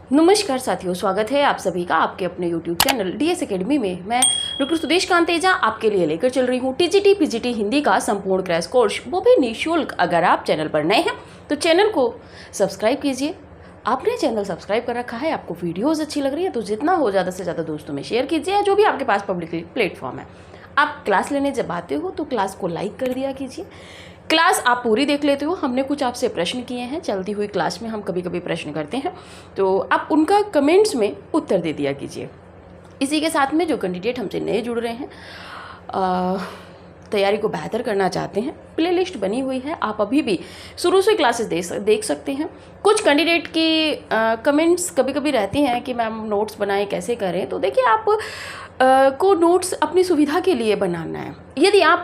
नमस्कार साथियों, स्वागत है आप सभी का आपके अपने यूट्यूब चैनल डीएस एकेडमी में। मैं डॉक्टर सुदेश कांतेजा आपके लिए लेकर चल रही हूँ टीजीटी पीजीटी हिंदी का संपूर्ण क्रैश कोर्स, वो भी निःशुल्क। अगर आप चैनल पर नए हैं तो चैनल को सब्सक्राइब कीजिए। आपने चैनल सब्सक्राइब कर रखा है, आपको वीडियोज़ अच्छी लग रही है तो जितना हो ज़्यादा से ज़्यादा दोस्तों में शेयर कीजिए, जो भी आपके पास पब्लिक प्लेटफॉर्म है। आप क्लास लेने जब आते हो तो क्लास को लाइक कर दिया कीजिए। क्लास आप पूरी देख लेते हो। हमने कुछ आपसे प्रश्न किए हैं, चलती हुई क्लास में हम कभी कभी प्रश्न करते हैं, तो आप उनका कमेंट्स में उत्तर दे दिया कीजिए। इसी के साथ में जो कैंडिडेट हमसे नए जुड़ रहे हैं, तैयारी को बेहतर करना चाहते हैं, प्लेलिस्ट बनी हुई है, आप अभी भी शुरू से क्लासेस देख सकते हैं। कुछ कैंडिडेट की कमेंट्स कभी कभी रहती हैं कि मैम नोट्स बनाएं, कैसे करें। तो देखिए, आप को नोट्स अपनी सुविधा के लिए बनाना है। यदि आप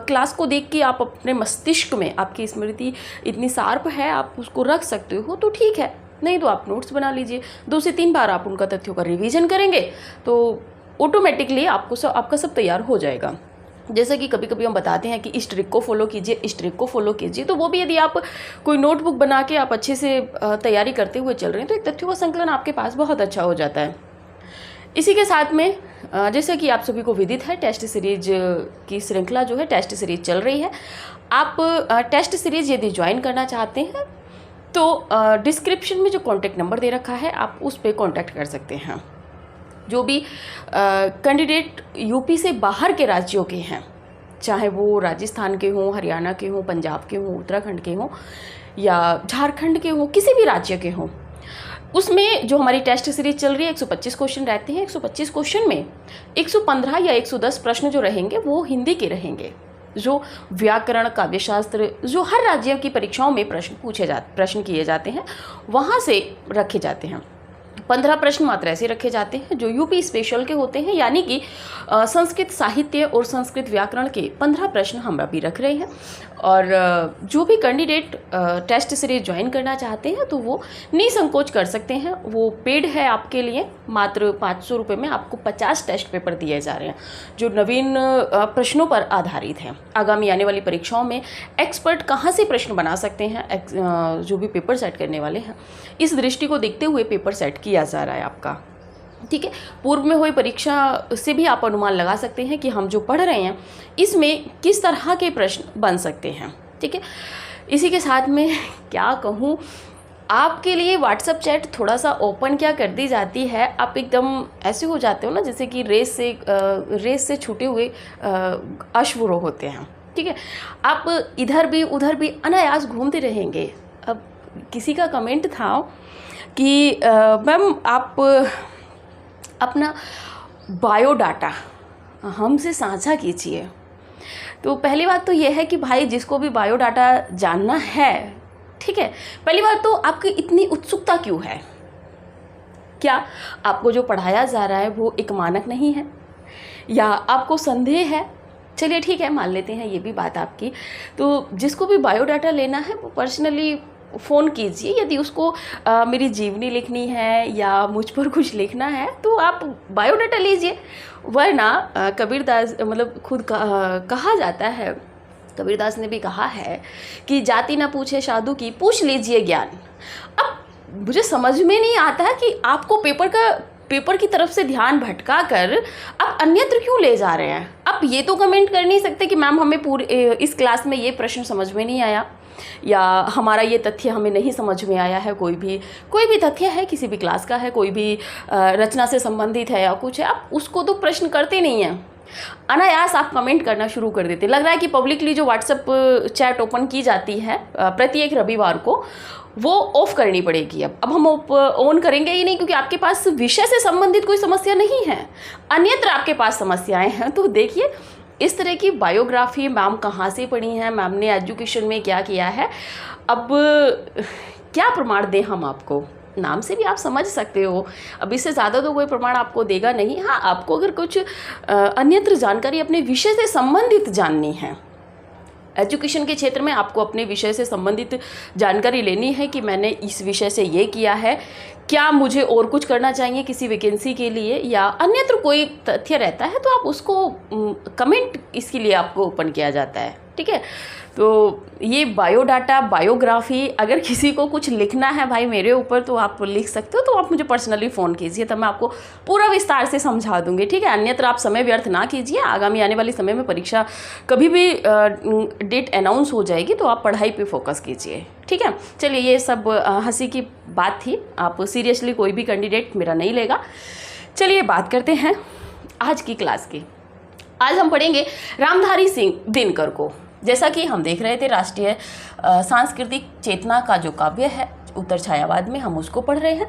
क्लास को देख के आप अपने मस्तिष्क में, आपकी स्मृति इतनी शार्प है, आप उसको रख सकते हो तो ठीक है, नहीं तो आप नोट्स बना लीजिए। 2 से 3 बार आप उनका तथ्यों का रिवीजन करेंगे तो ऑटोमेटिकली आपका सब तैयार हो जाएगा। जैसे कि कभी कभी हम बताते हैं कि इस ट्रिक को फॉलो कीजिए, इस ट्रिक को फॉलो कीजिए, तो वो भी यदि आप कोई नोटबुक बना के आप अच्छे से तैयारी करते हुए चल रहे हैं तो एक तथ्यों का संकलन आपके पास बहुत अच्छा हो जाता है। इसी के साथ में जैसे कि आप सभी को विदित है, टेस्ट सीरीज की श्रृंखला जो है, टेस्ट सीरीज चल रही है। आप टेस्ट सीरीज यदि ज्वाइन करना चाहते हैं तो डिस्क्रिप्शन में जो कॉन्टैक्ट नंबर दे रखा है आप उस पर कॉन्टैक्ट कर सकते हैं। जो भी कैंडिडेट यूपी से बाहर के राज्यों के हैं, चाहे वो राजस्थान के हों, हरियाणा के हों, पंजाब के हों, उत्तराखंड के हों या झारखंड के हों, किसी भी राज्य के हों, उसमें जो हमारी टेस्ट सीरीज चल रही है 125 क्वेश्चन रहते हैं। 125 क्वेश्चन में 115 या 110 प्रश्न जो रहेंगे वो हिंदी के रहेंगे। जो व्याकरण, काव्यशास्त्र, जो हर राज्य की परीक्षाओं में प्रश्न किए जाते हैं वहाँ से रखे जाते हैं। 15 प्रश्न मात्र ऐसे रखे जाते हैं जो यूपी स्पेशल के होते हैं, यानी कि संस्कृत साहित्य और संस्कृत व्याकरण के 15 प्रश्न हम अभी रख रहे हैं। और जो भी कैंडिडेट टेस्ट सीरीज ज्वाइन करना चाहते हैं तो वो निसंकोच कर सकते हैं। वो पेड है आपके लिए, मात्र 500 रुपये में आपको 50 टेस्ट पेपर दिए जा रहे हैं जो नवीन प्रश्नों पर आधारित हैं। आगामी आने वाली परीक्षाओं में एक्सपर्ट कहाँ से प्रश्न बना सकते हैं, जो भी पेपर सेट करने वाले हैं, इस दृष्टि को देखते हुए पेपर सेट किया जा रहा है आपका। ठीक है, पूर्व में हुई परीक्षा से भी आप अनुमान लगा सकते हैं कि हम जो पढ़ रहे हैं इसमें किस तरह के प्रश्न बन सकते हैं। ठीक है, इसी के साथ में क्या कहूँ, आपके लिए व्हाट्सएप चैट थोड़ा सा ओपन क्या कर दी जाती है, आप एकदम ऐसे हो जाते हो ना जैसे कि रेस से छूटे हुए अश्वरोह होते हैं। ठीक है, आप इधर भी उधर भी अनायास घूमते रहेंगे। अब किसी का कमेंट था कि मैम आप अपना बायोडाटा हमसे साझा कीजिए। तो पहली बात तो यह है कि भाई, जिसको भी बायोडाटा जानना है, ठीक है, पहली बात तो आपकी इतनी उत्सुकता क्यों है? क्या आपको जो पढ़ाया जा रहा है वो एक मानक नहीं है, या आपको संदेह है? चलिए ठीक है, मान लेते हैं ये भी बात आपकी। तो जिसको भी बायोडाटा लेना है वो पर्सनली फ़ोन कीजिए। यदि उसको मेरी जीवनी लिखनी है या मुझ पर कुछ लिखना है तो आप बायोडाटा लीजिए। वरना कबीरदास, मतलब खुद कहा जाता है, कबीरदास ने भी कहा है कि जाति ना पूछे साधु की, पूछ लीजिए ज्ञान। अब मुझे समझ में नहीं आता है कि आपको पेपर की तरफ से ध्यान भटका कर आप अन्यत्र क्यों ले जा रहे हैं। आप ये तो कमेंट कर नहीं सकते कि मैम हमें इस क्लास में ये प्रश्न समझ में नहीं आया, या हमारा ये तथ्य हमें नहीं समझ में आया है। कोई भी तथ्य है, किसी भी क्लास का है, कोई भी रचना से संबंधित है या कुछ है, आप उसको तो प्रश्न करते नहीं हैं। अनायास आप कमेंट करना शुरू कर देते। लग रहा है कि पब्लिकली जो व्हाट्सएप चैट ओपन की जाती है प्रत्येक रविवार को, वो ऑफ करनी पड़ेगी। अब हम ऑन करेंगे ही नहीं, क्योंकि आपके पास विषय से संबंधित कोई समस्या नहीं है, अन्यत्र आपके पास समस्याएं हैं। तो देखिए, इस तरह की बायोग्राफी मैम कहाँ से पढ़ी हैं, मैम ने एजुकेशन में क्या किया है, अब क्या प्रमाण दें हम आपको? नाम से भी आप समझ सकते हो। अब इससे ज़्यादा तो कोई प्रमाण आपको देगा नहीं। हाँ, आपको अगर कुछ अन्यत्र जानकारी अपने विषय से संबंधित जाननी है, एजुकेशन के क्षेत्र में आपको अपने विषय से संबंधित जानकारी लेनी है कि मैंने इस विषय से ये किया है, क्या मुझे और कुछ करना चाहिए किसी वैकेंसी के लिए, या अन्यत्र कोई तथ्य रहता है तो आप उसको कमेंट, इसके लिए आपको ओपन किया जाता है। ठीक है। तो ये बायोडाटा, बायोग्राफी, अगर किसी को कुछ लिखना है भाई मेरे ऊपर तो आप लिख सकते हो, तो आप मुझे पर्सनली फ़ोन कीजिए, तब मैं आपको पूरा विस्तार से समझा दूंगी, ठीक है। अन्यत्र आप समय व्यर्थ ना कीजिए। आगामी आने वाले समय में परीक्षा कभी भी डेट अनाउंस हो जाएगी तो आप पढ़ाई पे फोकस कीजिए, ठीक है। चलिए, ये सब हंसी की बात थी, आप सीरियसली कोई भी कैंडिडेट मेरा नहीं लेगा। चलिए बात करते हैं आज की क्लास की। आज हम पढ़ेंगे रामधारी सिंह दिनकर को। जैसा कि हम देख रहे थे, राष्ट्रीय सांस्कृतिक चेतना का जो काव्य है उत्तर छायावाद में, हम उसको पढ़ रहे हैं।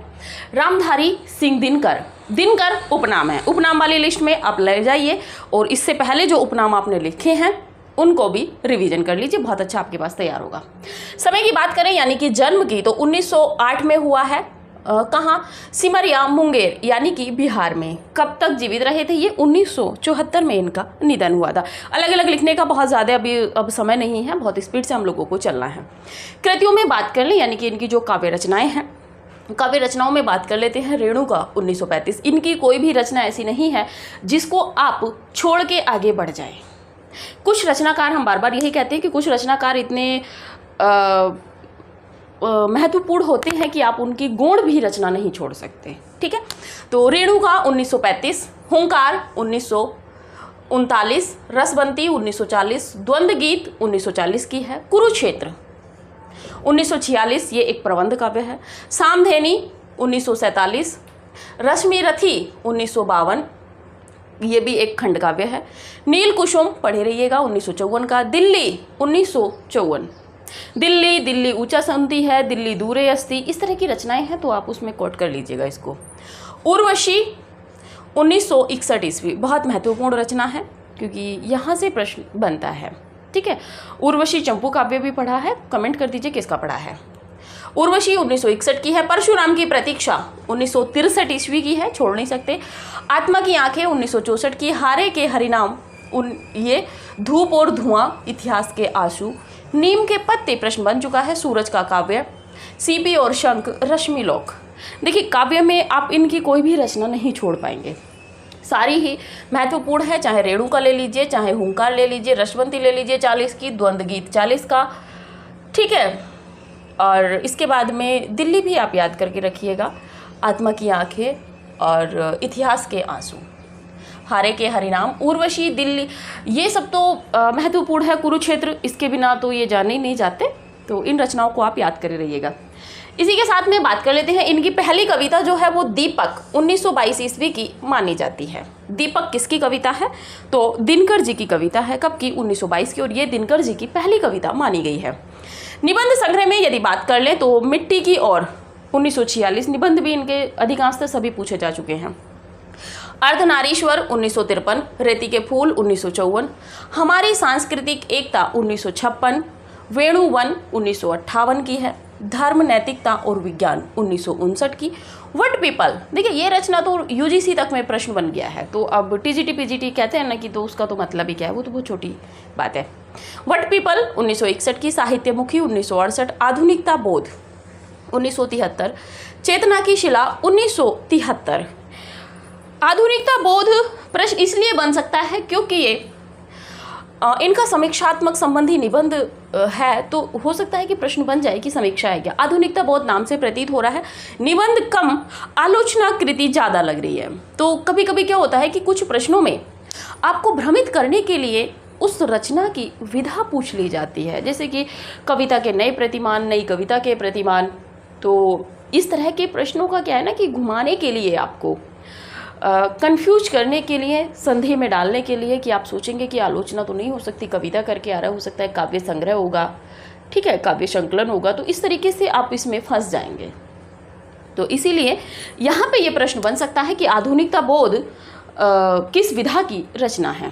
रामधारी सिंह दिनकर, दिनकर उपनाम है, उपनाम वाली लिस्ट में आप ले जाइए और इससे पहले जो उपनाम आपने लिखे हैं उनको भी रिवीजन कर लीजिए, बहुत अच्छा आपके पास तैयार होगा। समय की बात करें यानी कि जन्म की, तो 1908 में हुआ है। कहाँ? सिमरिया, मुंगेर यानी कि बिहार में। कब तक जीवित रहे थे ये? 1974 में इनका निधन हुआ था। अलग अलग लिखने का बहुत ज़्यादा अब समय नहीं है, बहुत स्पीड से हम लोगों को चलना है। कृतियों में बात कर लें यानी कि इनकी जो काव्य रचनाएं हैं, काव्य रचनाओं में बात कर लेते हैं। रेणुका 1935, इनकी कोई भी रचना ऐसी नहीं है जिसको आप छोड़ के आगे बढ़ जाए। कुछ रचनाकार, हम बार बार यही कहते हैं कि कुछ रचनाकार इतने महत्वपूर्ण होते हैं कि आप उनकी गौण भी रचना नहीं छोड़ सकते, ठीक है। तो रेणुका 1935, हुंकार 1939, रसबंती 1940, द्वंद्व गीत 1940 की है। कुरुक्षेत्र 1946, ये एक प्रबंध काव्य है। सामधेनी 1947, रश्मि रथी 1952, ये भी एक खंड काव्य है। नील कुसुम पढ़े रहिएगा 1954 का। दिल्ली 1954, दिल्ली, दिल्ली ऊंचा सुनती है, दिल्ली दूरे अस्ति, इस तरह की रचनाएं हैं तो आप उसमें कोट कर लीजिएगा इसको। उर्वशी 1961 ईस्वी, बहुत महत्वपूर्ण रचना है क्योंकि यहाँ से प्रश्न बनता है, ठीक है। उर्वशी चंपू काव्य भी पढ़ा है, कमेंट कर दीजिए किसका पढ़ा है। उर्वशी 1961 की है। परशुराम की प्रतीक्षा 1963 ईस्वी की है, छोड़ नहीं सकते। आत्मा की आंखें 1964 की। हारे के हरिनाम ये धूप और धुआं, इतिहास के आंसू, नीम के पत्ते प्रश्न बन चुका है। सूरज का काव्य, सीपी और शंख, रश्मिलोक। देखिए, काव्य में आप इनकी कोई भी रचना नहीं छोड़ पाएंगे, सारी ही महत्वपूर्ण है। चाहे रेणुका ले लीजिए, चाहे हुंकार ले लीजिए, रसवंती ले लीजिए 40 की, द्वंद्व गीत 40 का, ठीक है। और इसके बाद में दिल्ली भी आप याद करके रखिएगा, आत्मा की आंखें और इतिहास के आंसू, हारे के हरिनाम, उर्वशी, दिल्ली, ये सब तो महत्वपूर्ण है। कुरुक्षेत्र, इसके बिना तो ये जाने ही नहीं जाते, तो इन रचनाओं को आप याद करे रहिएगा। इसी के साथ में बात कर लेते हैं, इनकी पहली कविता जो है वो दीपक 1922 ईस्वी की मानी जाती है। दीपक किसकी कविता है? तो दिनकर जी की कविता है। कब की? 1922 की, और ये दिनकर जी की पहली कविता मानी गई है। निबंध संग्रह में यदि बात कर लें तो मिट्टी की ओर 1946, निबंध भी इनके अधिकांशतः सभी पूछे जा चुके हैं। अर्धनारीश्वर 1953, रेती के फूल 1954, हमारी सांस्कृतिक एकता 1956, वेणुवन 1958 की है। धर्म, नैतिकता और विज्ञान 1959 की। वट पीपल, देखिए ये रचना तो यूजीसी तक में प्रश्न बन गया है, तो अब टीजीटी पीजीटी कहते हैं ना कि, तो उसका तो मतलब ही क्या है, वो तो बहुत छोटी बात है। वट पीपल 1961 की। साहित्यमुखी 1968, आधुनिकता बोध 1973, चेतना की शिला 1973। आधुनिकता बोध प्रश्न इसलिए बन सकता है क्योंकि ये इनका समीक्षात्मक संबंधी निबंध है, तो हो सकता है कि प्रश्न बन जाए कि समीक्षा है क्या। आधुनिकता बोध नाम से प्रतीत हो रहा है निबंध कम, आलोचना कृति ज़्यादा लग रही है। तो कभी कभी क्या होता है कि कुछ प्रश्नों में आपको भ्रमित करने के लिए उस रचना की विधा पूछ ली जाती है, जैसे कि कविता के नए प्रतिमान, नई कविता के प्रतिमान। तो इस तरह के प्रश्नों का क्या है ना कि घुमाने के लिए, आपको कंफ्यूज करने के लिए, संदेह में डालने के लिए कि आप सोचेंगे कि आलोचना तो नहीं हो सकती, कविता करके आ रहा, हो सकता है काव्य संग्रह होगा, ठीक है, काव्य संकलन होगा, तो इस तरीके से आप इसमें फंस जाएंगे। तो इसीलिए यहाँ पे ये प्रश्न बन सकता है कि आधुनिकता बोध किस विधा की रचना है।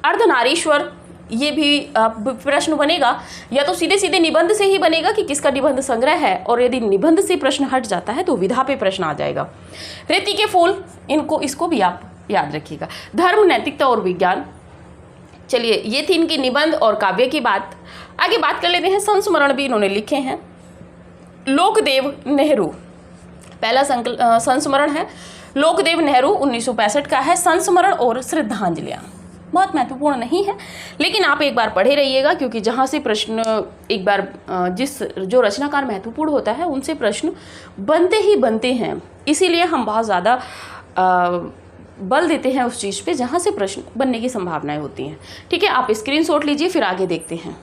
अर्धनारीश्वर, ये भी प्रश्न बनेगा, या तो सीधे सीधे निबंध से ही बनेगा कि किसका निबंध संग्रह है, और यदि निबंध से प्रश्न हट जाता है तो विधा पे प्रश्न आ जाएगा। रेती के फूल, इसको भी आप याद रखिएगा। धर्म, नैतिकता और विज्ञान। चलिए, ये थी इनकी निबंध और काव्य की बात। आगे बात कर लेते हैं, संस्मरण भी इन्होंने लिखे हैं। लोकदेव नेहरू, पहला संस्मरण है लोकदेव नेहरू 1965 का है। संस्मरण और श्रद्धांजलियाँ, बहुत महत्वपूर्ण नहीं है, लेकिन आप एक बार पढ़े रहिएगा, क्योंकि जहाँ से प्रश्न एक बार जो रचनाकार महत्वपूर्ण होता है उनसे प्रश्न बनते ही बनते हैं। इसीलिए हम बहुत ज़्यादा बल देते हैं उस चीज़ पे जहाँ से प्रश्न बनने की संभावनाएं होती हैं। ठीक है, आप स्क्रीनशॉट लीजिए, फिर आगे देखते हैं।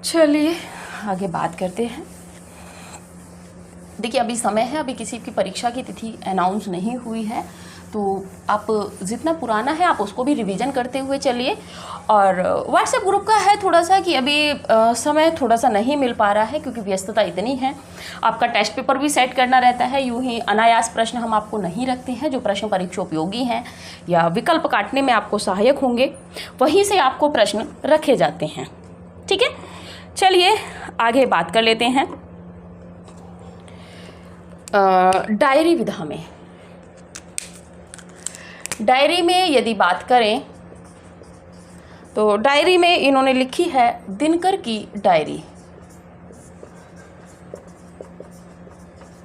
चलिए आगे बात करते हैं। देखिए अभी समय है, अभी किसी की परीक्षा की तिथि अनाउंस नहीं हुई है, तो आप जितना पुराना है आप उसको भी रिवीजन करते हुए चलिए। और व्हाट्सएप ग्रुप का है थोड़ा सा कि अभी समय थोड़ा सा नहीं मिल पा रहा है, क्योंकि व्यस्तता इतनी है। आपका टेस्ट पेपर भी सेट करना रहता है, यूं ही अनायास प्रश्न हम आपको नहीं रखते हैं। जो प्रश्न परीक्षा उपयोगी हैं या विकल्प काटने में आपको सहायक होंगे, वहीं से आपको प्रश्न रखे जाते हैं। ठीक है, चलिए आगे बात कर लेते हैं। डायरी विधा में, डायरी में यदि बात करें तो डायरी में इन्होंने लिखी है दिनकर की डायरी,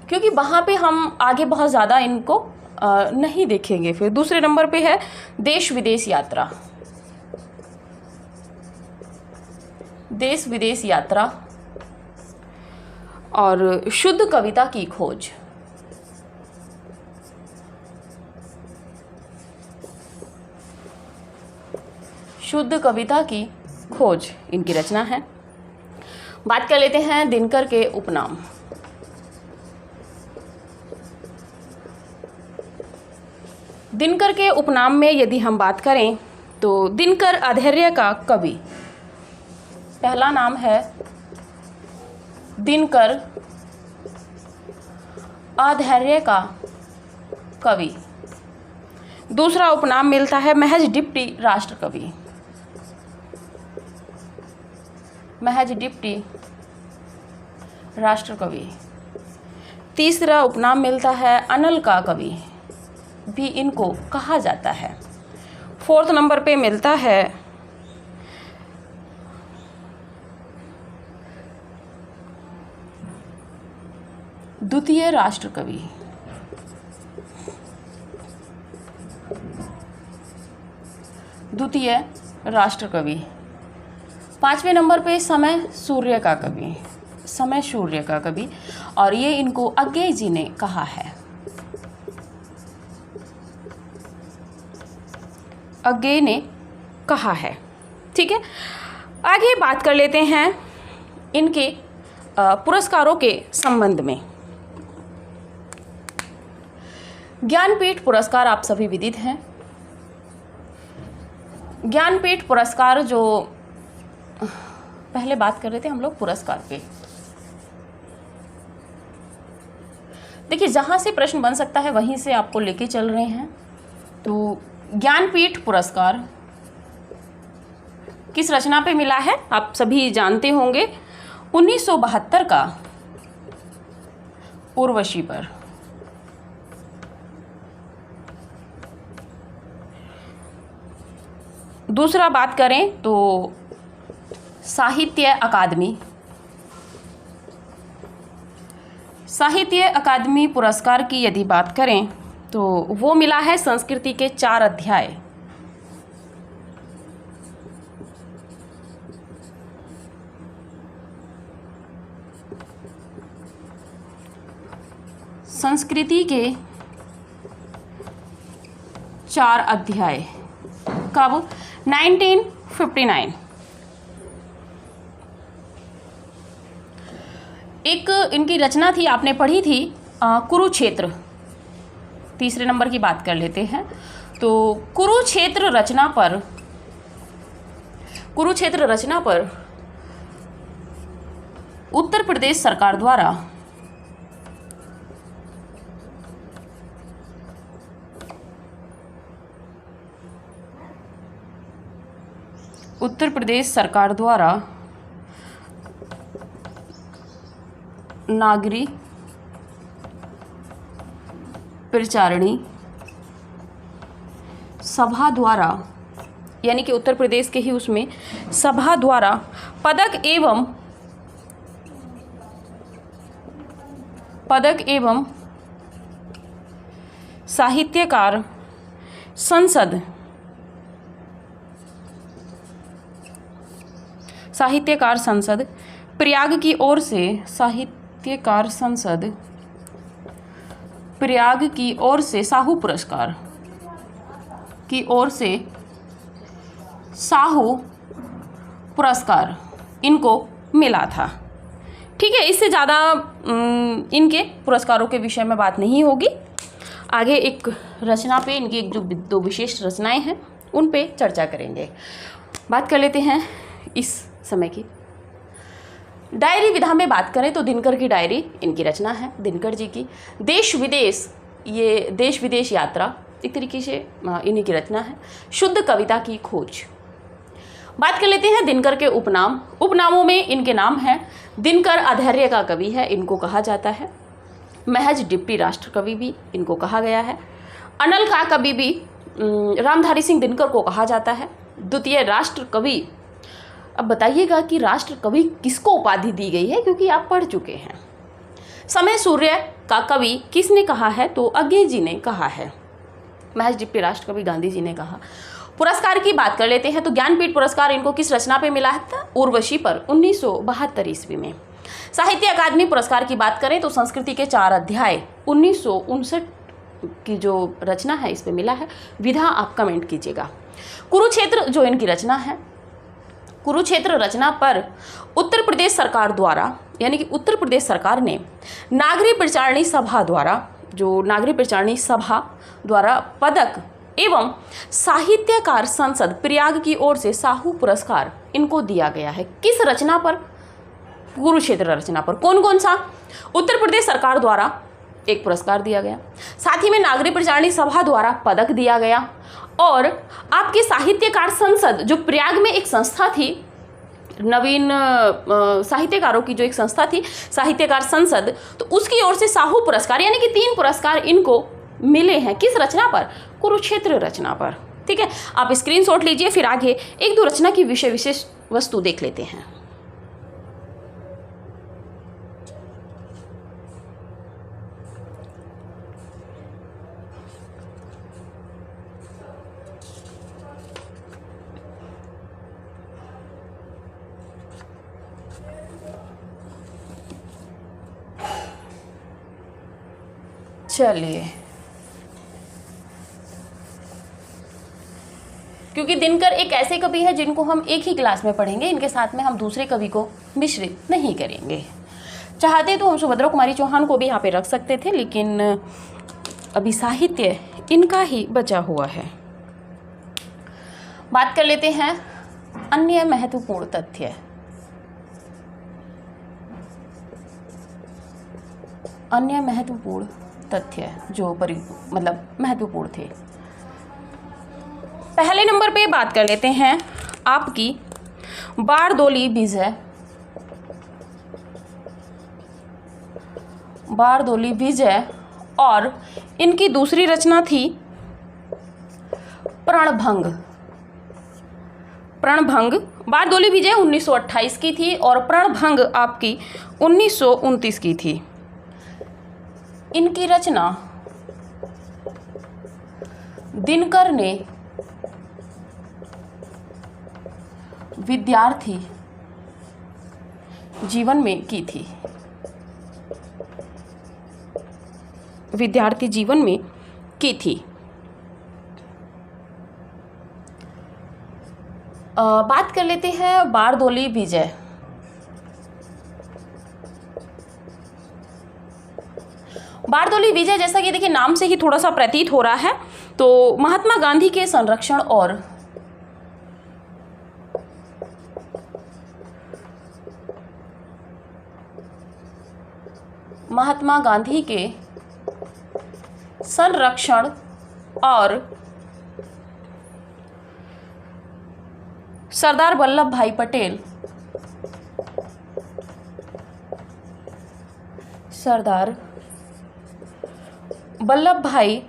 क्योंकि वहाँ पे हम आगे बहुत ज़्यादा इनको नहीं देखेंगे। फिर दूसरे नंबर पे है देश विदेश यात्रा, देश विदेश यात्रा और शुद्ध कविता की खोज। शुद्ध कविता की खोज इनकी रचना है। बात कर लेते हैं दिनकर के उपनाम। दिनकर के उपनाम में यदि हम बात करें तो दिनकर अधैर्य का कवि, पहला नाम है दिनकर अधैर्य का कवि। दूसरा उपनाम मिलता है महज डिप्टी राष्ट्र कवि, महज डिप्टी राष्ट्र कवि। तीसरा उपनाम मिलता है अनल का कवि, भी इनको कहा जाता है। फोर्थ नंबर पे मिलता है द्वितीय राष्ट्र कवि, द्वितीय राष्ट्र कवि। पांचवें नंबर पे समय सूर्य का कवि, समय सूर्य का कवि, और ये इनको अज्ञेय जी ने कहा है, अज्ञेय ने कहा है। ठीक है, आगे बात कर लेते हैं इनके पुरस्कारों के संबंध में। ज्ञानपीठ पुरस्कार आप सभी विदित हैं। ज्ञानपीठ पुरस्कार जो पहले बात कर रहे थे हम लोग पुरस्कार पे, देखिए जहाँ से प्रश्न बन सकता है वहीं से आपको लेके चल रहे हैं। तो ज्ञानपीठ पुरस्कार किस रचना पे मिला है आप सभी जानते होंगे, 1972 का उर्वशी पर। दूसरा बात करें तो साहित्य अकादमी, साहित्य अकादमी पुरस्कार की यदि बात करें तो वो मिला है संस्कृति के 4 अध्याय। संस्कृति के 4 अध्याय कब? 1959। एक इनकी रचना थी, आपने पढ़ी थी कुरुक्षेत्र। तीसरे नंबर की बात कर लेते हैं तो कुरुक्षेत्र रचना पर उत्तर प्रदेश सरकार द्वारा उत्तर प्रदेश सरकार द्वारा नागरी प्रचारिणी सभा द्वारा, यानी कि उत्तर प्रदेश के ही उसमें सभा द्वारा पदक एवं साहित्यकार संसद प्रयाग की ओर से साहू पुरस्कार इनको मिला था। ठीक है, इससे ज़्यादा इनके पुरस्कारों के विषय में बात नहीं होगी। आगे एक रचना पे, इनकी एक जो 2 विशेष रचनाएं हैं उन पे चर्चा करेंगे। बात कर लेते हैं इस समय की। डायरी विधा में बात करें तो दिनकर की डायरी इनकी रचना है, दिनकर जी की। देश विदेश यात्रा एक तरीके से इन्हीं की रचना है। शुद्ध कविता की खोज। बात कर लेते हैं दिनकर के उपनामों में इनके नाम हैं दिनकर अधैर्य का कवि है, इनको कहा जाता है। महज डिप्टी राष्ट्र कवि भी इनको कहा गया है। अनल का कवि भी रामधारी सिंह दिनकर को कहा जाता है। द्वितीय राष्ट्र कवि। अब बताइएगा कि राष्ट्र कवि किसको उपाधि दी गई है, क्योंकि आप पढ़ चुके हैं। समय सूर्य का कवि किसने कहा है, तो अज्ञे जी ने कहा है। महज डिप्टी राष्ट्र कवि गांधी जी ने कहा। पुरस्कार की बात कर लेते हैं तो ज्ञानपीठ पुरस्कार इनको किस रचना पे मिला था, उर्वशी पर 1972 ईस्वी में। साहित्य अकादमी पुरस्कार की बात करें तो संस्कृति के 4 अध्याय 1959 की जो रचना है इस पे मिला है। विधा आप कमेंट कीजिएगा। कुरुक्षेत्र जो इनकी रचना है, कुरुक्षेत्र रचना पर उत्तर प्रदेश सरकार द्वारा, यानी कि उत्तर प्रदेश सरकार ने नागरी प्रचारिणी सभा द्वारा पदक एवं साहित्यकार संसद प्रयाग की ओर से साहू पुरस्कार इनको दिया गया है। किस रचना पर, कुरुक्षेत्र रचना पर। कौन कौन सा, उत्तर प्रदेश सरकार द्वारा एक पुरस्कार दिया गया, साथ ही में नागरी प्रचारिणी सभा द्वारा पदक दिया गया, और आपके साहित्यकार संसद जो प्रयाग में एक संस्था थी, नवीन साहित्यकारों की जो एक संस्था थी साहित्यकार संसद, तो उसकी ओर से साहू पुरस्कार, यानी कि 3 पुरस्कार इनको मिले हैं। किस रचना पर, कुरुक्षेत्र रचना पर। ठीक है, आप स्क्रीनशॉट लीजिए। फिर आगे 1-2 रचना की विषय विशेष वस्तु देख लेते हैं। चलिए, क्योंकि दिनकर एक ऐसे कवि है जिनको हम एक ही क्लास में पढ़ेंगे, इनके साथ में हम दूसरे कवि को मिश्रित नहीं करेंगे। चाहते तो हम सुभद्रा कुमारी चौहान को भी यहाँ पे रख सकते थे, लेकिन अभी साहित्य इनका ही बचा हुआ है। बात कर लेते हैं अन्य महत्वपूर्ण तथ्य। अन्य महत्वपूर्ण तथ्य जो महत्वपूर्ण थे। पहले नंबर पे बात कर लेते हैं आपकी बारदोली विजय, और इनकी दूसरी रचना थी प्रणभंग। बारदोली विजय 1928 की थी और प्रणभंग आपकी 1929 की थी। इनकी रचना दिनकर ने विद्यार्थी जीवन में की थी। बात कर लेते हैं बारदोली विजय। बारदोली विजय जैसा कि देखिए नाम से ही थोड़ा सा प्रतीत हो रहा है, तो महात्मा गांधी के संरक्षण और सरदार वल्लभ भाई पटेल, सरदार वल्लभ भाई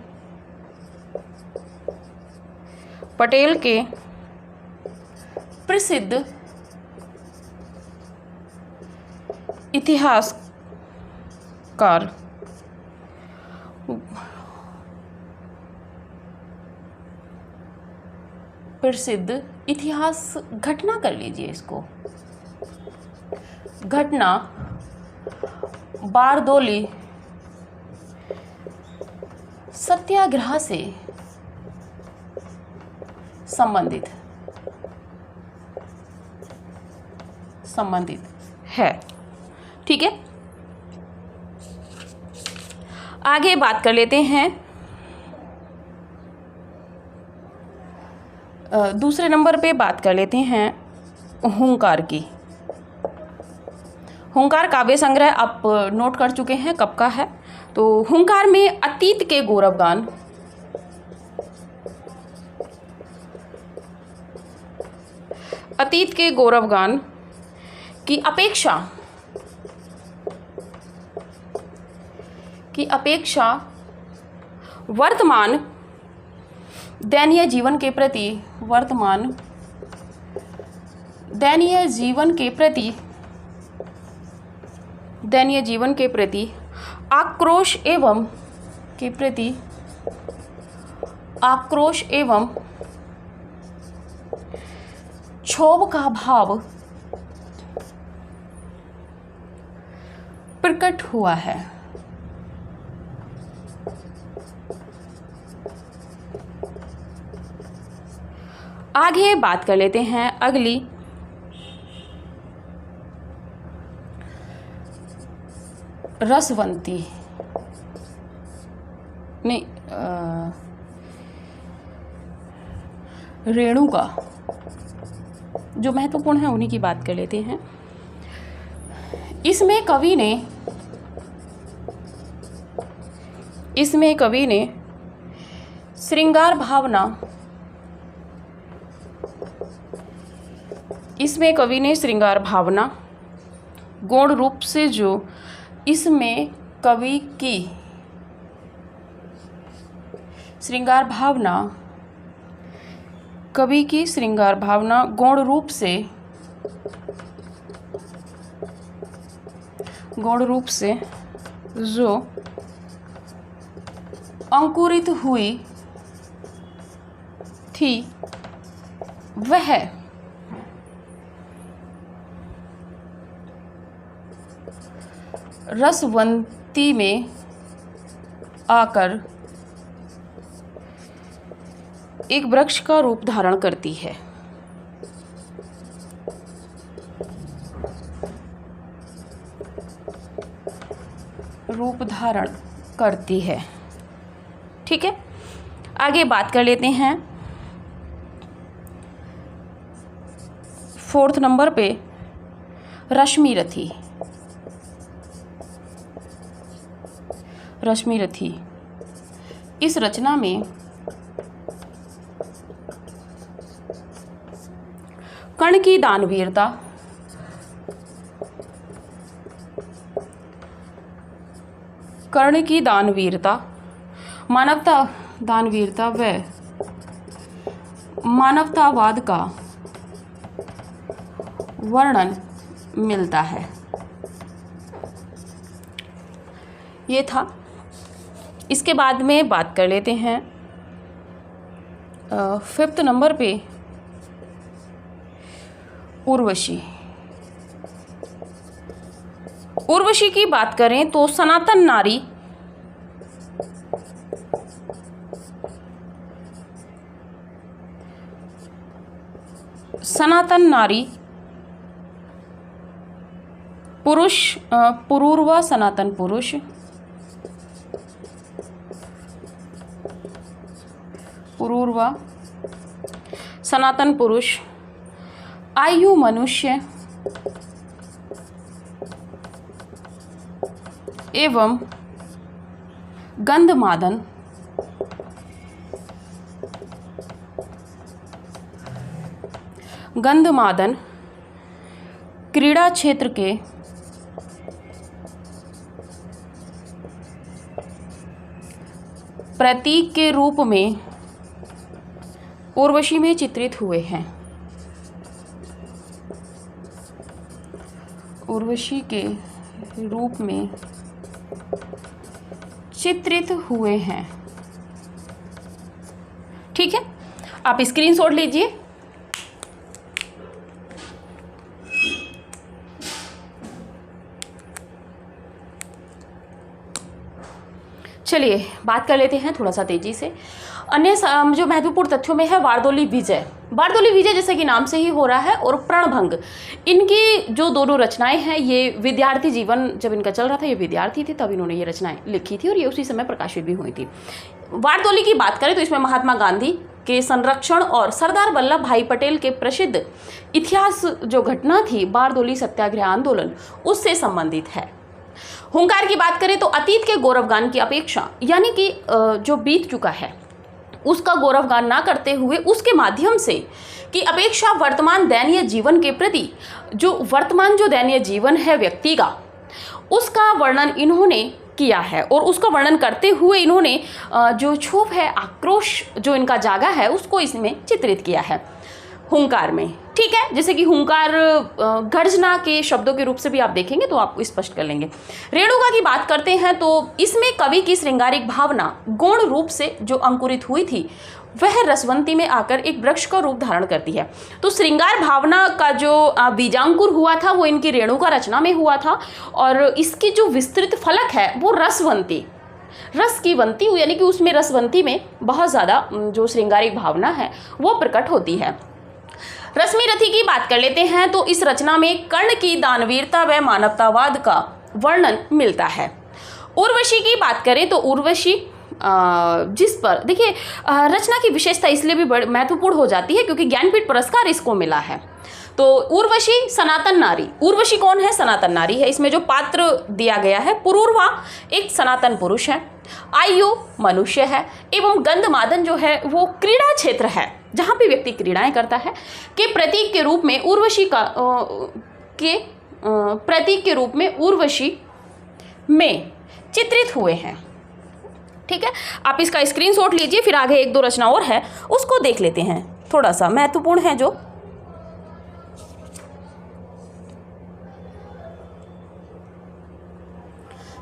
पटेल के प्रसिद्ध इतिहासकार, प्रसिद्ध इतिहास घटना कर लीजिए इसको, घटना बारदोली सत्याग्रह से संबंधित है। ठीक है, आगे बात कर लेते हैं दूसरे नंबर पे बात कर लेते हैं हुंकार की। हुंकार काव्य संग्रह आप नोट कर चुके हैं कब का है। तो हुंकार में अतीत के गौरवगान, अतीत के गौरवगान की अपेक्षा वर्तमान दयनीय जीवन के प्रति आक्रोश एवं क्षोभ का भाव प्रकट हुआ है। आगे बात कर लेते हैं अगली, रसवंती नहीं, रेणुका, जो महत्वपूर्ण है उन्हीं की बात कर लेते हैं। इसमें कवि ने श्रृंगार भावना गौण रूप से जो इसमें कवि की श्रृंगार भावना गौण रूप से जो अंकुरित हुई थी वह रसवंती में आकर एक वृक्ष का रूप धारण करती है। ठीक है, आगे बात कर लेते हैं 4th नंबर पे रश्मि रथी। इस रचना में कर्ण की दानवीरता, दानवीरता व मानवतावाद का वर्णन मिलता है। ये था। इसके बाद में बात कर लेते हैं 5th नंबर पे उर्वशी की बात करें तो सनातन नारी पुरुष, पुरूरवा सनातन पुरुष, आयु मनुष्य एवं गंधमादन गंधमादन क्रीड़ा क्षेत्र के प्रतीक के रूप में उर्वशी में चित्रित हुए हैं। उर्वशी के रूप में चित्रित हुए हैं। ठीक है, आप स्क्रीनशॉट लीजिए। चलिए बात कर लेते हैं थोड़ा सा तेजी से अन्य जो महत्वपूर्ण तथ्यों में है वारदोली विजय। वारदोली विजय जैसे कि नाम से ही हो रहा है, और प्रणभंग, इनकी जो दोनों रचनाएं हैं ये विद्यार्थी जीवन जब इनका चल रहा था, ये विद्यार्थी थे तब इन्होंने ये रचनाएं लिखी थी और ये उसी समय प्रकाशित भी हुई थी। वारदोली की बात करें तो इसमें महात्मा गांधी के संरक्षण और सरदार वल्लभ भाई पटेल के प्रसिद्ध इतिहास जो घटना थी बारदोली सत्याग्रह आंदोलन, उससे संबंधित है। हुंकार की बात करें तो अतीत के गौरवगान की अपेक्षा, यानी कि जो बीत चुका है उसका गौरवगान ना करते हुए उसके माध्यम से की अपेक्षा वर्तमान दयनीय जीवन के प्रति जो दयनीय जीवन है व्यक्ति का, उसका वर्णन इन्होंने किया है। और उसका वर्णन करते हुए इन्होंने जो क्षोभ है, आक्रोश जो इनका जागा है, उसको इसमें चित्रित किया है हुंकार में। ठीक है, जैसे कि हुंकार गर्जना के शब्दों के रूप से भी आप देखेंगे तो आप स्पष्ट कर लेंगे। रेणुका की बात करते हैं तो इसमें कवि की श्रृंगारिक भावना गौण रूप से जो अंकुरित हुई थी वह रसवंती में आकर एक वृक्ष का रूप धारण करती है। तो श्रृंगार भावना का जो बीजांकुर हुआ था वो इनकी रेणुका रचना में हुआ था, और इसकी जो विस्तृत फलक है वो रसवंती, रस की वंती, यानी कि उसमें रसवंती में बहुत ज़्यादा जो श्रृंगारिक भावना है वो प्रकट होती है। रश्मि रथी की बात कर लेते हैं तो इस रचना में कर्ण की दानवीरता व मानवतावाद का वर्णन मिलता है। उर्वशी की बात करें तो उर्वशी जिस पर देखिए रचना की विशेषता इसलिए भी बड़ी महत्वपूर्ण हो जाती है क्योंकि ज्ञानपीठ पुरस्कार इसको मिला है। तो उर्वशी सनातन नारी, उर्वशी कौन है? सनातन नारी है। इसमें जो पात्र दिया गया है पुरूरवा एक सनातन पुरुष है, आयु मनुष्य है, एवं गंधमादन जो है वो क्रीड़ा क्षेत्र है जहाँ पे व्यक्ति क्रीड़ाएं करता है, के प्रतीक के रूप में उर्वशी का प्रतीक के रूप में उर्वशी में चित्रित हुए हैं। ठीक है, आप इसका स्क्रीनशॉट लीजिए, फिर आगे एक दो रचना और है उसको देख लेते हैं, थोड़ा सा महत्वपूर्ण है जो।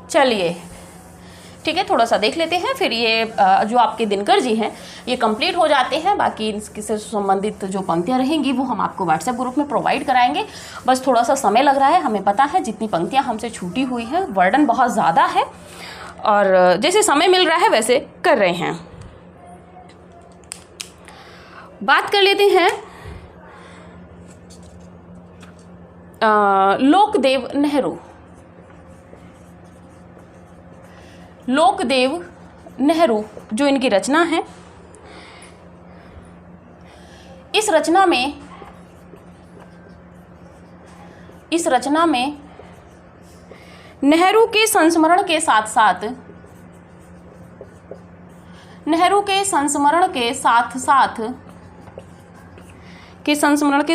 चलिए ठीक है, थोड़ा सा देख लेते हैं, फिर ये जो आपके दिनकर जी हैं ये कंप्लीट हो जाते हैं। बाकी इससे संबंधित जो पंक्तियां रहेंगी वो हम आपको व्हाट्सएप ग्रुप में प्रोवाइड कराएंगे। बस थोड़ा सा समय लग रहा है, हमें पता है जितनी पंक्तियां हमसे छूटी हुई है, वर्णन बहुत ज़्यादा है और जैसे समय मिल रहा है वैसे कर रहे हैं। बात कर लेते हैं लोकदेव नेहरू। लोकदेव नेहरू जो इनकी रचना है, इस रचना में नेहरू के संस्मरण के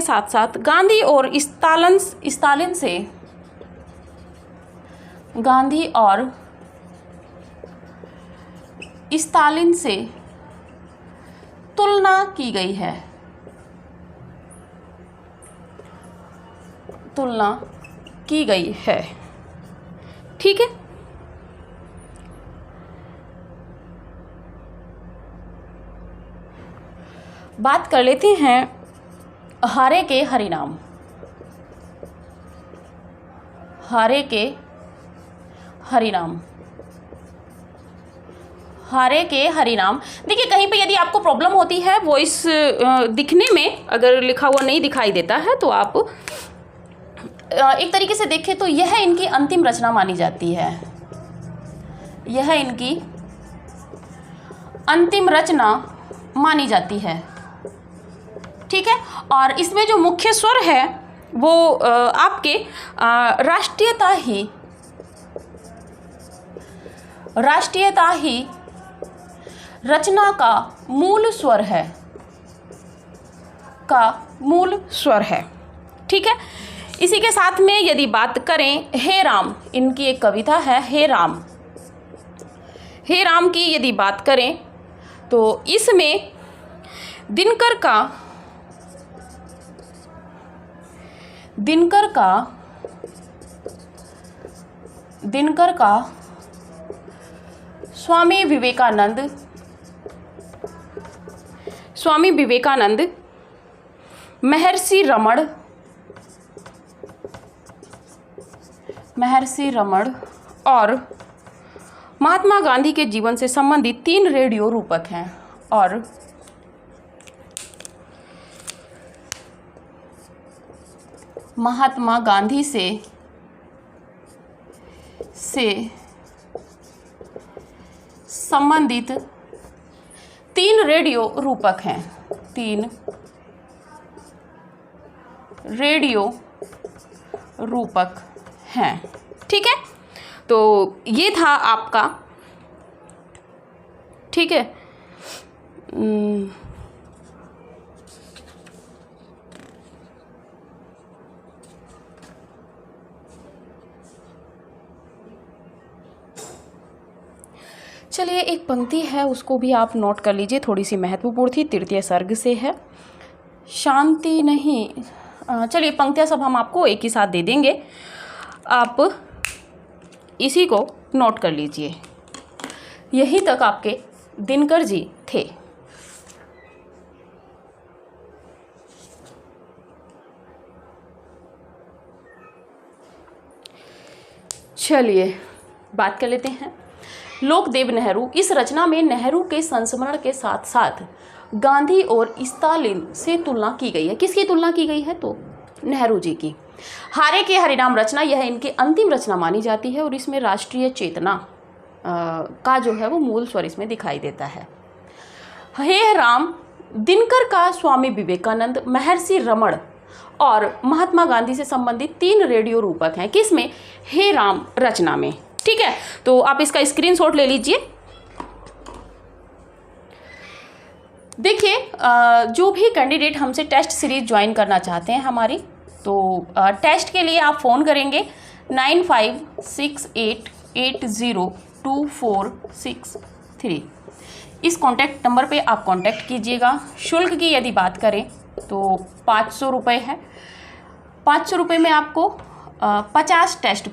साथ साथ गांधी और स्टालिन से तुलना की गई है। ठीक है, बात कर लेते हैं हारे के हरिनाम। हारे के हरिनाम देखिए, कहीं पे यदि आपको प्रॉब्लम होती है वॉइस दिखने में, अगर लिखा हुआ नहीं दिखाई देता है तो आप एक तरीके से देखें तो यह इनकी अंतिम रचना मानी जाती है। यह इनकी अंतिम रचना मानी जाती है। ठीक है, और इसमें जो मुख्य स्वर है वो आपके राष्ट्रीयता ही रचना का मूल स्वर है। का मूल स्वर है। ठीक है, इसी के साथ में यदि बात करें हे राम, इनकी एक कविता है हे राम। हे राम की यदि बात करें तो इसमें दिनकर का स्वामी विवेकानंद, महर्षि रमण और महात्मा गांधी के जीवन से संबंधित 3 रेडियो रूपक हैं। और महात्मा गांधी से संबंधित 3 रेडियो रूपक हैं, 3 रेडियो रूपक हैं। ठीक है, तो ये था आपका। ठीक है, चलिए एक पंक्ति है उसको भी आप नोट कर लीजिए, थोड़ी सी महत्वपूर्ण थी, तृतीय सर्ग से है। शांति नहीं, चलिए पंक्तियाँ सब हम आपको एक ही साथ दे देंगे, आप इसी को नोट कर लीजिए। यहीं तक आपके दिनकर जी थे। चलिए बात कर लेते हैं लोकदेव नेहरू। इस रचना में नेहरू के संस्मरण के साथ साथ गांधी और स्टालिन से तुलना की गई है। किसकी तुलना की गई है? तो नेहरू जी की। हारे के हरिनाम रचना, यह इनकी अंतिम रचना मानी जाती है और इसमें राष्ट्रीय चेतना का जो है वो मूल स्वर इसमें दिखाई देता है। हे राम दिनकर का स्वामी विवेकानंद, महर्षि रमण और महात्मा गांधी से संबंधित 3 रेडियो रूपक हैं। किसमें? हे राम रचना में। ठीक है, तो आप इसका स्क्रीनशॉट ले लीजिए। देखिए जो भी कैंडिडेट हमसे टेस्ट सीरीज ज्वाइन करना चाहते हैं हमारी, तो टेस्ट के लिए आप फ़ोन करेंगे 9568802463। इस कॉन्टैक्ट नंबर पे आप कॉन्टैक्ट कीजिएगा। शुल्क की यदि बात करें तो 500 रुपये है। 500 रुपये में आपको 50 टेस्ट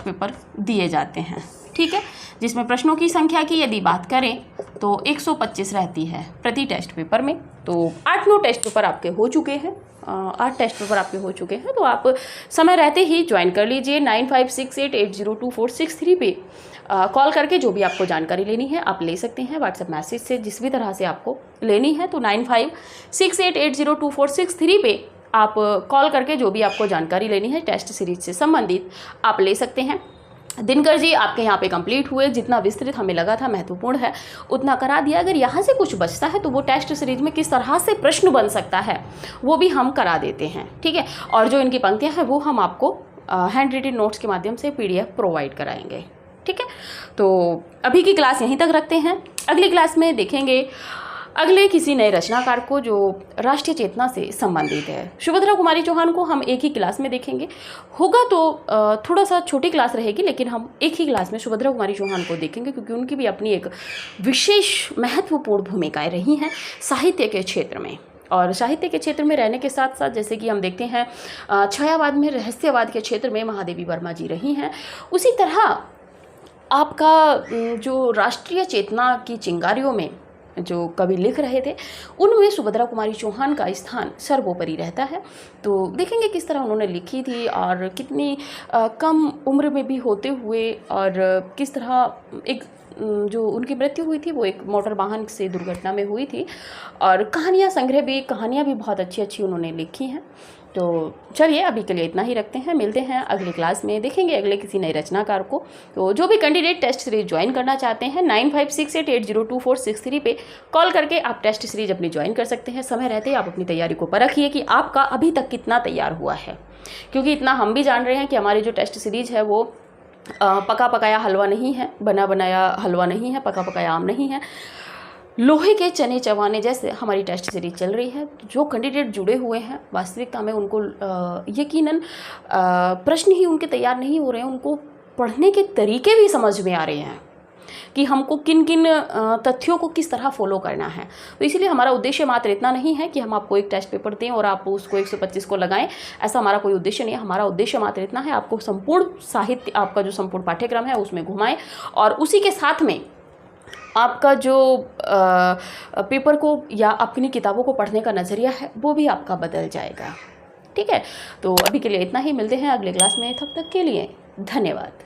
पेपर दिए जाते हैं। ठीक है, जिसमें प्रश्नों की संख्या की यदि बात करें तो 125 रहती है प्रति टेस्ट पेपर में। तो 8-9 टेस्ट पेपर आपके हो चुके हैं, 8 टेस्ट पेपर आपके हो चुके हैं। तो आप समय रहते ही ज्वाइन कर लीजिए। 9568802463 पे कॉल करके जो भी आपको जानकारी लेनी है आप ले सकते हैं। व्हाट्सएप मैसेज से जिस भी तरह से आपको लेनी है तो 9568802463 पे आप कॉल करके जो भी आपको जानकारी लेनी है टेस्ट सीरीज से संबंधित आप ले सकते हैं। दिनकर जी आपके यहाँ पे कंप्लीट हुए, जितना विस्तृत हमें लगा था महत्वपूर्ण है उतना करा दिया। अगर यहाँ से कुछ बचता है तो वो टेस्ट सीरीज में किस तरह से प्रश्न बन सकता है वो भी हम करा देते हैं। ठीक है, और जो इनकी पंक्तियाँ हैं वो हम आपको हैंड रिटन नोट्स के माध्यम से PDF प्रोवाइड कराएंगे। ठीक है, तो अभी की क्लास यहीं तक रखते हैं। अगली क्लास में देखेंगे अगले किसी नए रचनाकार को जो राष्ट्रीय चेतना से संबंधित है। सुभद्रा कुमारी चौहान को हम एक ही क्लास में देखेंगे। होगा तो थोड़ा सा छोटी क्लास रहेगी, लेकिन हम एक ही क्लास में सुभद्रा कुमारी चौहान को देखेंगे क्योंकि उनकी भी अपनी एक विशेष महत्वपूर्ण भूमिकाएं रही हैं साहित्य के क्षेत्र में। और साहित्य के क्षेत्र में रहने के साथ साथ जैसे कि हम देखते हैं छायावाद में, रहस्यवाद के क्षेत्र में महादेवी वर्मा जी रही हैं, उसी तरह आपका जो राष्ट्रीय चेतना की चिंगारियों में जो कवि लिख रहे थे उनमें सुभद्रा कुमारी चौहान का स्थान सर्वोपरि रहता है। तो देखेंगे किस तरह उन्होंने लिखी थी और कितनी कम उम्र में भी होते हुए और किस तरह एक जो उनकी मृत्यु हुई थी वो एक मोटर वाहन से दुर्घटना में हुई थी। और कहानियाँ भी बहुत अच्छी अच्छी उन्होंने लिखी हैं। तो चलिए अभी के लिए इतना ही रखते हैं, मिलते हैं अगली क्लास में, देखेंगे अगले किसी नए रचनाकार को। तो जो भी कैंडिडेट टेस्ट सीरीज ज्वाइन करना चाहते हैं 9568802463 पे कॉल करके आप टेस्ट सीरीज अपनी ज्वाइन कर सकते हैं। समय रहते ही आप अपनी तैयारी को परखिए कि आपका अभी तक कितना तैयार हुआ है, क्योंकि इतना हम भी जान रहे हैं कि हमारी जो टेस्ट सीरीज है वो पका पकाया हलवा नहीं है, बना बनाया हलवा नहीं है, पका पकाया आम नहीं है। लोहे के चने चबाने जैसे हमारी टेस्ट सीरीज चल रही है। जो कैंडिडेट जुड़े हुए हैं वास्तविकता में उनको यकीनन प्रश्न ही उनके तैयार नहीं हो रहे हैं, उनको पढ़ने के तरीके भी समझ में आ रहे हैं कि हमको किन किन तथ्यों को किस तरह फॉलो करना है। तो इसीलिए हमारा उद्देश्य मात्र इतना नहीं है कि हम आपको एक टेस्ट पेपर दें और आप उसको 125 को लगाएं, ऐसा हमारा कोई उद्देश्य नहीं है। हमारा उद्देश्य मात्र इतना है आपको संपूर्ण साहित्य, आपका जो संपूर्ण पाठ्यक्रम है उसमें घुमाएं और उसी के साथ में आपका जो पेपर को या अपनी किताबों को पढ़ने का नज़रिया है वो भी आपका बदल जाएगा। ठीक है, तो अभी के लिए इतना ही, मिलते हैं अगले क्लास में, तब तक के लिए धन्यवाद।